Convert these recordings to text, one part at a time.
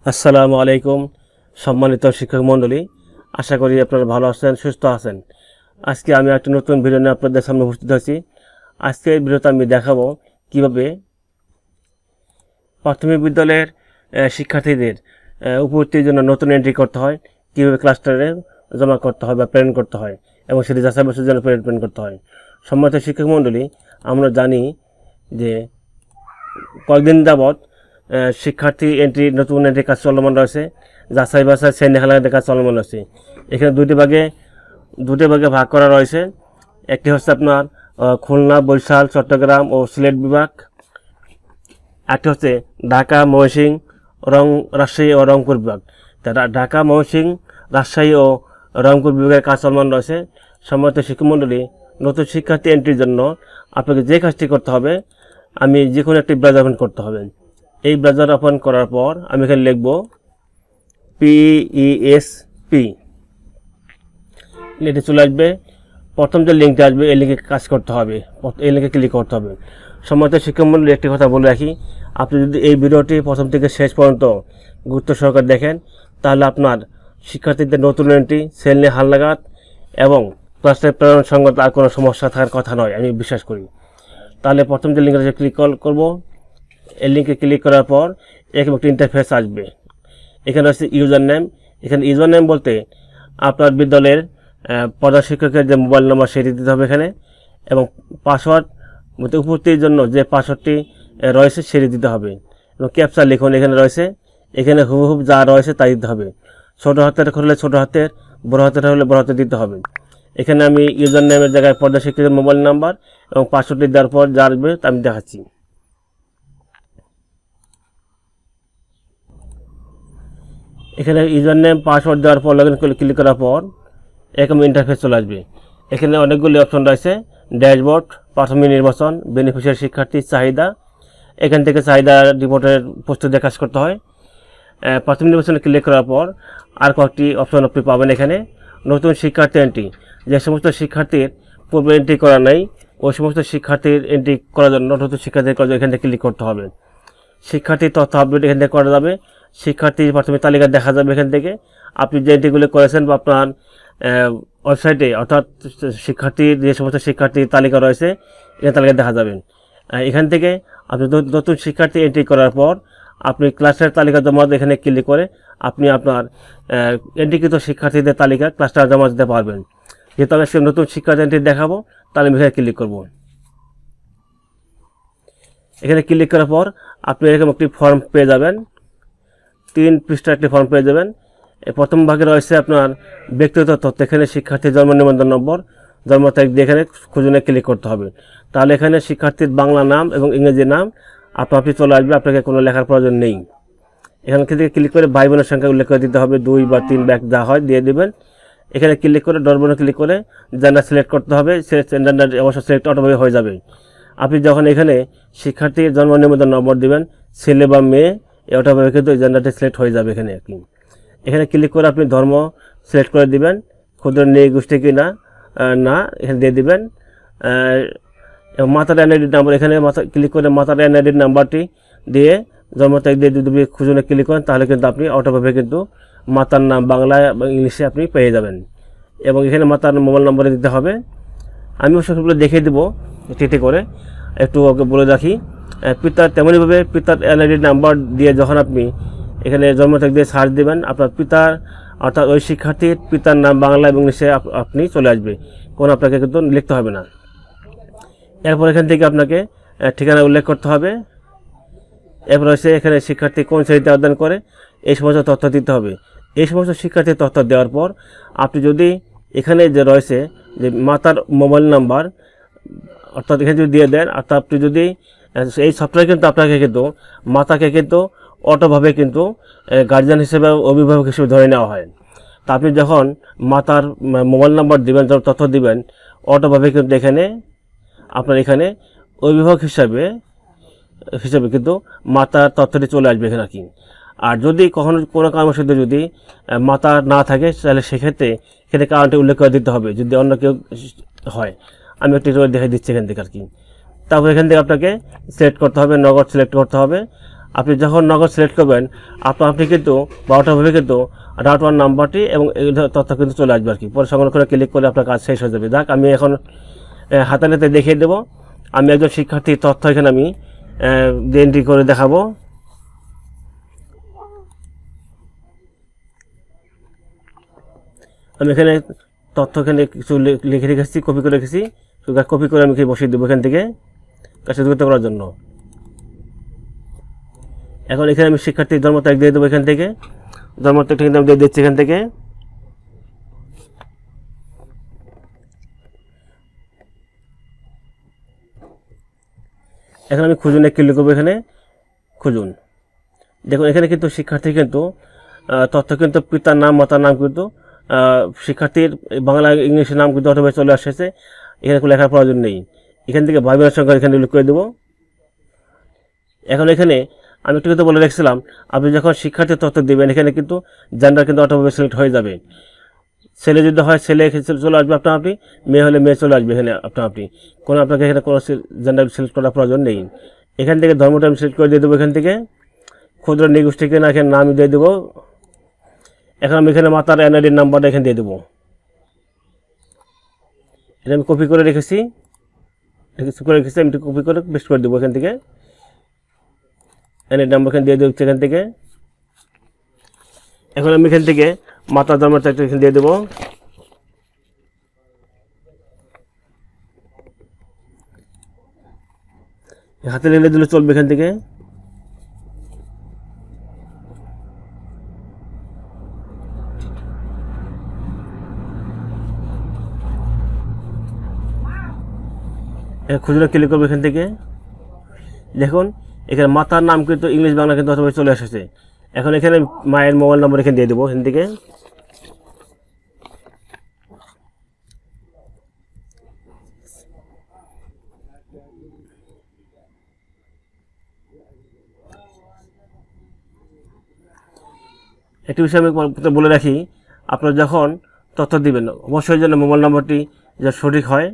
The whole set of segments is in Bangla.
আসসালামু আলাইকুম সম্মানিত শিক্ষক মণ্ডলী, আশা করি আপনারা ভালো আছেন, সুস্থ আছেন। আজকে আমি একটা নতুন ভিডিও নিয়ে আপনাদের সামনে উপস্থিত হয়েছি। আজকে এই ভিডিওতে আমি দেখাবো কিভাবে প্রাথমিক বিদ্যালয়ের শিক্ষার্থীদের উপস্থিতির জন্য নতুন এন্ট্রি করতে হয়, কীভাবে ক্লাস্টারে জমা করতে হয় বা প্রেরণ করতে হয় এবং সেটি যাচাই বাছাইয়ের জন্য প্রেরণ করতে হয়। সম্মানিত শিক্ষক মণ্ডলী, আমরা জানি যে কয়েকদিন যাবৎ শিক্ষার্থী এন্ট্রি নতুন এন্ট্রি কাজ চলমান রয়েছে, যাচাই বাছাই শ্রেণী হালাতের কাজ চলমান রয়েছে। এখানে দুটি ভাগে ভাগ করা রয়েছে। একটি হচ্ছে আপনার খুলনা, বরিশাল, চট্টগ্রাম ও সিলেট বিভাগ। একটি হচ্ছে ঢাকা, ময়মনসিংহ, রাজশাহী ও রংপুর বিভাগ। ঢাকা, ময়মনসিংহ, রাজশাহী ও রংপুর বিভাগের কাজ চলমান রয়েছে। সম্মানিত শিক্ষক মণ্ডলী, নতুন শিক্ষার্থী এন্ট্রির জন্য আপনাকে যে কাজটি করতে হবে, আমি যে কোনো একটি ব্রাউজার ওপেন করতে হবে। এই ব্রাউজার ওপেন করার পর আমি এখানে লিখব PESP, এটা চলে আসবে। প্রথম যে লিঙ্কটা আসবে এই লিঙ্কে কাজ করতে হবে, এই লিঙ্কে ক্লিক করতে হবে। সম্মানিত শিক্ষক মণ্ডলী, একটি কথা বলে রাখি, আপনি যদি এই ভিডিওটি প্রথম থেকে শেষ পর্যন্ত গুরুত্ব সহকারে দেখেন, তাহলে আপনার শিক্ষার্থীদের নতুন এন্ট্রি, শ্রেণী হালনাগাদ এবং ক্লাসে প্রেরণ সংগত আর কোনো সমস্যা থাকার কথা নয়, আমি বিশ্বাস করি। তাহলে প্রথম যে লিঙ্কে ক্লিক করব, এই লিঙ্কে ক্লিক করার পর এরকম একটা ইন্টারফেস আসবে। এখানে হচ্ছে ইউজার নেম। এখানে ইউজার নেম বলতে আপনার বিদ্যালয়ের প্রধান শিক্ষকের যে মোবাইল নম্বর সেটি দিতে হবে এখানে, এবং পাসওয়ার্ড উপস্থিতির জন্য যে পাসওয়ার্ডটি রয়েছে সেটি দিতে হবে, এবং ক্যাপচা লিখুন এখানে রয়েছে। এখানে হুবহুব যা রয়েছে তাই দিতে হবে। ছোটো হাতের হলে ছোটো হাতের, বড় হাতের হলে বড় হাতের দিতে হবে। এখানে আমি ইউজার নেমের জায়গায় প্রধান শিক্ষকের মোবাইল নাম্বার এবং পাসওয়ার্ডটি দেওয়ার পর যা আসবে তা আমি দেখাচ্ছি। এখানে ইউজার নেম, পাসওয়ার্ড দেওয়ার পর লগইন ক্লিক করার পর এরকম ইন্টারফেস চলে আসবে। এখানে অনেকগুলি অপশন রয়েছে। ড্যাশবোর্ড, প্রাথমিক নির্বাচন, বেনিফিশিয়ারি শিক্ষার্থী চাহিদা। এখান থেকে চাহিদা রিপোর্টের প্রস্তুতি কাজ করতে হয়। প্রাথমিক নির্বাচনে ক্লিক করার পর আর কয়েকটি অপশন আপনি পাবেন এখানে। নতুন শিক্ষার্থী এন্ট্রি, যে সমস্ত শিক্ষার্থীর পূর্বে এন্ট্রি করা নাই ওই সমস্ত শিক্ষার্থীর এন্ট্রি করার জন্য নতুন শিক্ষার্থীর করার জন্য এখান থেকে ক্লিক করতে হবে। শিক্ষার্থীর তথ্য আপডেট এখান থেকে করা যাবে। শিক্ষার্থীর প্রাথমিক তালিকা দেখা যাবে এখান থেকে। আপনি যে এন্ট্রিগুলো করেছেন বা আপনার ওয়েবসাইটে, অর্থাৎ শিক্ষার্থীর যে সমস্ত শিক্ষার্থীর তালিকা রয়েছে এখানে তালিকা দেখা যাবে। এখান থেকে আপনি নতুন শিক্ষার্থী এন্ট্রি করার পর আপনি ক্লাসের তালিকা জমা এখানে ক্লিক করে আপনি আপনার এন্ট্রিকৃত শিক্ষার্থীদের তালিকা ক্লাসটা জমা দিতে পারবেন। যেহেতু আমি নতুন শিক্ষার্থী এন্ট্রি দেখাবো, তাহলে আমি এখানে ক্লিক করব। এখানে ক্লিক করার পর আপনি এরকম একটি ফর্ম পেয়ে যাবেন। 3 পৃষ্ঠার একটি ফর্ম পেয়ে যাবেন। প্রথম ভাগে রয়েছে আপনার ব্যক্তিগত তথ্য। এখানে শিক্ষার্থীর জন্ম নিবন্ধন নম্বর, জন্ম তারিখ দিয়ে এখানে খুঁজে ক্লিক করতে হবে। তাহলে এখানে শিক্ষার্থীর বাংলা নাম এবং ইংরেজি নাম আপনি চলে আসবে, আপনাকে কোনো লেখার প্রয়োজন নেই। এখান থেকে ক্লিক করে ভাই বোনের সংখ্যা উল্লেখ করে দিতে হবে, 2 বা 3 ব্যাগ যা হয় দিয়ে দেবেন। এখানে ক্লিক করে ডরবনে ক্লিক করে জেন্ডার সিলেক্ট করতে হবে। জেন্ডার অবশ্য সিলেক্ট অটোমেটিক হয়ে যাবে। আপনি যখন এখানে শিক্ষার্থীর জন্ম নিবন্ধন নম্বর দিবেন, ছেলে বা মেয়ে, অটোমেটিক কিন্তু জেন্ডারটি সিলেক্ট হয়ে যাবে এখানে। এখানে ক্লিক করে আপনি ধর্ম সিলেক্ট করে দিবেন, ক্ষুদ্র নৃগোষ্ঠী কি না এখানে দিয়ে দিবেন। এবং মাতার এনআইডি নাম্বার, এখানে ক্লিক করে মাতার এনআইডি নাম্বারটি দিয়ে জন্ম তারিখ দিয়ে যদি খুঁজে ক্লিক করেন, তাহলে কিন্তু আপনি অটোভাবে কিন্তু মাতার নাম বাংলা এবং ইংলিশে আপনি পেয়ে যাবেন। এবং এখানে মাতার মোবাইল নম্বরে দিতে হবে। আমি সেগুলো দেখিয়ে দেবো টিটি করে, একটু ওকে বলে রাখি। পিতার তেমনইভাবে পিতার এনআইডি নাম্বার দিয়ে যখন আপনি এখানে জন্ম তারিখ দিয়ে সার্চ দেবেন, আপনার পিতার অর্থাৎ ওই শিক্ষার্থীর পিতার নাম বাংলা এবং ইংলিশে আপনি চলে আসবে, কোনো আপনাকে কিন্তু লিখতে হবে না। এরপর এখান থেকে আপনাকে ঠিকানা উল্লেখ করতে হবে। এরপর হচ্ছে এখানে শিক্ষার্থী কোন শ্রেণীতে অধ্যয়ন করে এই সমস্ত তথ্য দিতে হবে। এই সমস্ত শিক্ষার্থীর তথ্য দেওয়ার পর আপনি যদি এখানে যে রয়েছে যে মাতার মোবাইল নাম্বার, অর্থাৎ এখানে যদি দিয়ে দেন, অর্থাৎ আপনি যদি এই সফটওয়্যার কিন্তু আপনাকে কিন্তু মাতাকে কিন্তু অটোভাবে কিন্তু গার্জিয়ান হিসেবে, অভিভাবক হিসেবে ধরে নেওয়া হয়। তা আপনি যখন মাতার মোবাইল নাম্বার দিবেন, যখন তথ্য দিবেন, অটোভাবে কিন্তু এখানে আপনার এখানে অভিভাবক হিসাবে কিন্তু মাতার তথ্যটি চলে আসবে এখানে কি। আর যদি কখনো কোনো কারণবশত যদি মাতা না থাকে, তাহলে সেক্ষেত্রে এখানে কারণটি উল্লেখ করে দিতে হবে যদি অন্য কেউ হয়। আমি একটি দেখে দিচ্ছি এখান থেকে তারপর এখান থেকে আপনাকে সিলেক্ট করতে হবে, নগর সিলেক্ট করতে হবে। আপনি যখন নগদ সিলেক্ট করবেন আপনি কিন্তু বা অটোভাবে কিন্তু রাউট 1 নাম্বারটি এবং এই তথ্য কিন্তু চলে আসবে আর কি। পরে সংগ্রহ করে ক্লিক করলে আপনার কাজ শেষ হয়ে যাবে। যাক, আমি এখন হাতালেতে দেখিয়ে দেবো। আমি একজন শিক্ষার্থীর তথ্য এখানে আমি এন্ট্রি করে দেখাবো। আমি এখানে তথ্য এখানে কিছু লিখে রেখেছি, কপি করে রেখেছি। কপি করে আমি বসিয়ে দেবো এখান থেকে কাজটা যুক্ত করার জন্য। এখন এখানে আমি শিক্ষার্থীর জন্ম তারিখ দিয়ে দেবো। এখান থেকে জন্ম তারিখটা কিন্তু আমি দিয়ে দিচ্ছি এখান থেকে। এখন আমি খুঁজুনে ক্লিক করবো। এখানে খুঁজুন, দেখুন এখানে কিন্তু শিক্ষার্থী কিন্তু তথ্য কিন্তু পিতার নাম মাতার নাম কিন্তু শিক্ষার্থীর বাংলা ইংলিশের নাম কিন্তু অটোভাবে চলে আসছে। এখানে কোনো লেখার প্রয়োজন নেই। এখান থেকে ভাই বোনের সংখ্যা এখানে উল্লেখ করে দেবো। এখন এখানে আমি একটু কিন্তু বলে রেখেছিলাম, আপনি যখন শিক্ষার্থীর তথ্য দেবেন এখানে কিন্তু জেন্ডার কিন্তু অটোভাবে সিলেক্ট হয়ে যাবে। ছেলে যদি হয় ছেলে চলে আসবে আপনি, মেয়ে হলে মেয়ে চলে আসবে এখানে আপনি। কোনো আপনাকে এখানে কোনো জেন্ডার সিলেক্ট করার প্রয়োজন নেই। এখান থেকে ধর্মটা আমি সিলেক্ট করে দিয়ে দেবো। এখান থেকে ক্ষুদ্র নিগোষ্ঠী কিনা এখানে নাম দিয়ে দেবো। এখন আমি এখানে মাতার এনআইডি নাম্বারটা এখানে দিয়ে দেবো। এটা আমি কপি করে রেখেছি, আমি কপি করে পেস্ট করে দেবো। এখান থেকে এনআইডি নাম্বার এখানে দিয়ে দেবো এখান থেকে। এখন আমি এখান থেকে মাতার জন্মের তারিখটা এখানে দিয়ে দেবো। হাতে লিখে দিলে চলবে এখান থেকে। খুচরো ক্লিক করবো এখান থেকে। দেখুন এখানে মাতার নাম কিন্তু ইংলিশ বাংলা কিন্তু অথবা চলে এসেছে। এখন এখানে মায়ের মোবাইল নম্বর এখানে দিয়ে দেবো এখান থেকে। একটি বিষয় আমি বলে রাখি, আপনারা যখন তথ্য দিবেন অবশ্যই যেন মোবাইল নম্বরটি যে সঠিক হয়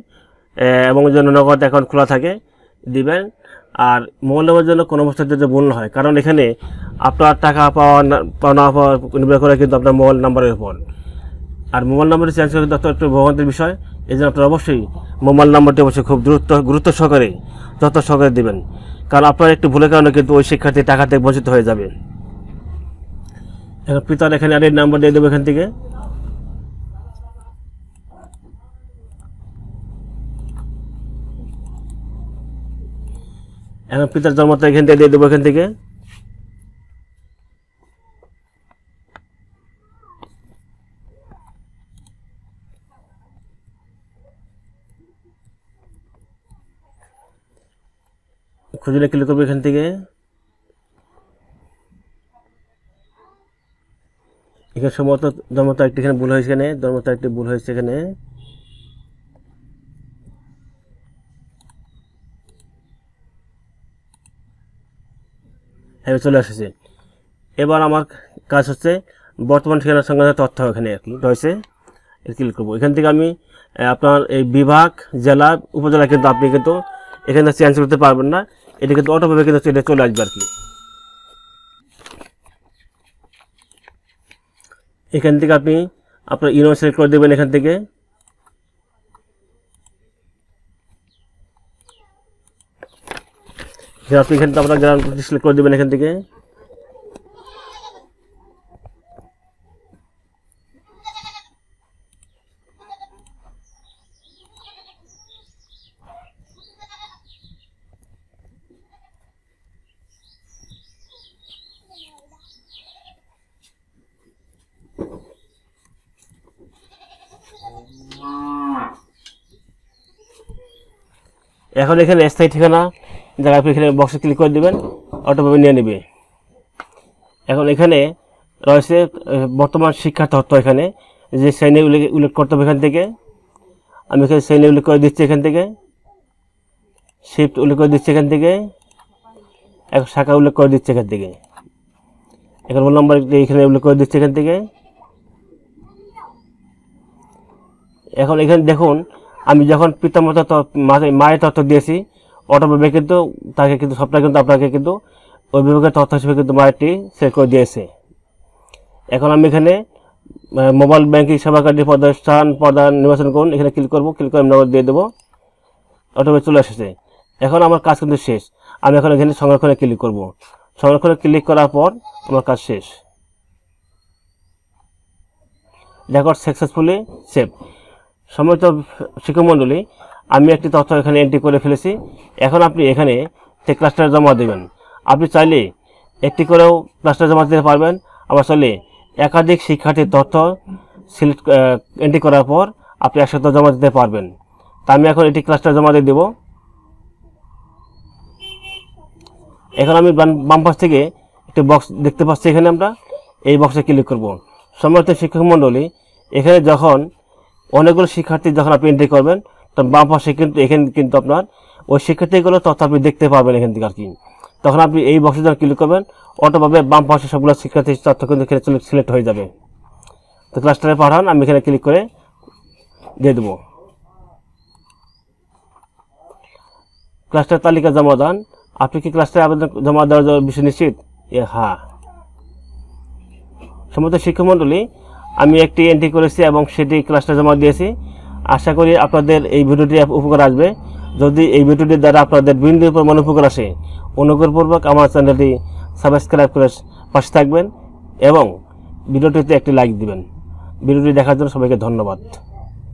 এবং যেন নগদ অ্যাকাউন্ট খোলা থাকে দিবেন। আর মোবাইল নম্বরের জন্য কোনো অবস্থায় যদি ভুল না হয়, কারণ এখানে আপনার টাকা পাওয়া না পাওয়া নির্ভর করে কিন্তু আপনার মোবাইল নাম্বারের উপর। আর মোবাইল নাম্বারটি চেঞ্জ করে তথ্য একটু ভোগান্তির বিষয়। এই জন্য আপনারা অবশ্যই মোবাইল নাম্বারটি অবশ্যই খুব গুরুত্ব সহকারে যত্ন সহকারে দেবেন, কারণ আপনার একটু ভুলের কারণে কিন্তু ওই শিক্ষার্থী টাকা থেকে বঞ্চিত হয়ে যাবে। এখন পিতার এখানে আরেক নাম্বার দিয়ে দেবো এখান থেকে। এখন পিতার জন্ম তারিখ এখান থেকে দিয়ে দেবো এখান থেকে। খুঁজলে ক্লিক করবো এখান থেকে। এখানে সম্ভবত জন্ম তারিখটি এখানে ভুল হয়েছে, এখানে জন্ম তারিখটি ভুল হয়েছে এখানে। হ্যাঁ চলে এসেছে। এবার আমার কাজ হচ্ছে বর্তমান ঠিকানার সঙ্গে তথ্য এখানে আর কি রয়েছে, ক্লিক করবো। এখান থেকে আমি আপনার এই বিভাগ জেলা উপজেলা কিন্তু আপনি কিন্তু এখানে চেঞ্জ করতে পারবেন না, এটা কিন্তু অটোভাবে কিন্তু চলে আসবে আর কি। এখান থেকে আপনি আপনার ইউনিয়ন সিলেক্ট করে দেবেন এখান থেকে। আপনি এখান থেকে আপনার গ্রাম সিলেক্ট করে দেবেন এখান থেকে। এখন এখানে স্থায়ী ঠিকানা জায়গা আপনি এখানে বক্সে ক্লিক করে দেবেন, অটোভাবে নিয়ে নেবে। এখন এখানে রয়েছে বর্তমান শিক্ষা তথ্য, এখানে যে শ্রেণী উল্লেখ করতে হবে এখান থেকে আমি এখানে শ্রেণী উল্লেখ করে দিচ্ছি এখান থেকে, শিফট উল্লেখ করে দিচ্ছি এখান থেকে, এখন শাখা উল্লেখ করে দিচ্ছি এখান থেকে, এখন রোল নাম্বার এখানে উল্লেখ করে দিচ্ছি এখান থেকে। এখন এখানে দেখুন আমি যখন পিতামাতা মায়ের তথ্য দিয়েছি অটোভাবে কিন্তু তাকে কিন্তু সবটা কিন্তু আপনাকে কিন্তু ওই বিভাগের তথ্য হিসেবে কিন্তু মাইটি সিলেক্ট করে দিয়েছে। এখন আমি এখানে মোবাইল ব্যাংকিং সেবা কার্ডের প্রতিষ্ঠান প্রদান নির্বাচন করুন, এখানে ক্লিক করব, ক্লিক করে নম্বর দিয়ে দেবো, অটোমেটিক চলে এসেছে। এখন আমার কাজ কিন্তু শেষ। আমি এখন এখানে সংরক্ষণে ক্লিক করব, সংরক্ষণে ক্লিক করার পর আমার কাজ শেষ। Record successfully save. সম্মানিত শিক্ষক মণ্ডলী, আমি একটি তথ্য এখানে এন্ট্রি করে ফেলেছি। এখন আপনি এখানে ক্লাস্টারে জমা দেবেন। আপনি চাইলে একটি করেও ক্লাস্টারে জমা দিতে পারবেন, আবার চাইলে একাধিক শিক্ষার্থীর তথ্য সিলেক্ট এন্ট্রি করার পর আপনি একসাথে জমা দিতে পারবেন। তা আমি এখন এটি ক্লাস্টারে জমা দিয়ে দেব। এখন আমি বাম পাশ থেকে একটি বক্স দেখতে পাচ্ছি, এখানে আমরা এই বক্সে ক্লিক করব। সম্মানিত শিক্ষক মণ্ডলী, এখানে যখন অনেকগুলো শিক্ষার্থী যখন আপনি এন্ট্রি করবেন, তখন বাম পাশে কিন্তু এখানে কিন্তু আপনার ওই শিক্ষার্থীগুলো তথ্য আপনি দেখতে পারবেন এখান থেকে আর কি। তখন আপনি এই বক্সে যখন ক্লিক করবেন, অটোভাবে বাম পাশে সবগুলো শিক্ষার্থীর তথ্য কিন্তু এখানে সিলেক্ট হয়ে যাবে। তো ক্লাস্টারে পাঠান, আমি এখানে ক্লিক করে দিয়ে দেবো। ক্লাস্টার তালিকা জমা দান। আপনি কি ক্লাস্টারে আবেদন জমা দেওয়ার বিষয় নিশ্চিত? হ্যাঁ। সম্মানিত শিক্ষক মণ্ডলী, আমি একটি এন্ট্রি করেছি এবং সেটি ক্লাস্টারে জমা দিয়েছি। আশা করি আপনাদের এই ভিডিওটি উপকার আসবে। যদি এই ভিডিওটির দ্বারা আপনাদের বিন্দুর পরিমাণ উপকার আসে, অনুগ্রহপূর্বক আমার চ্যানেলটি সাবস্ক্রাইব করে পাশে থাকবেন এবং ভিডিওটিতে একটি লাইক দিবেন। ভিডিওটি দেখার জন্য সবাইকে ধন্যবাদ।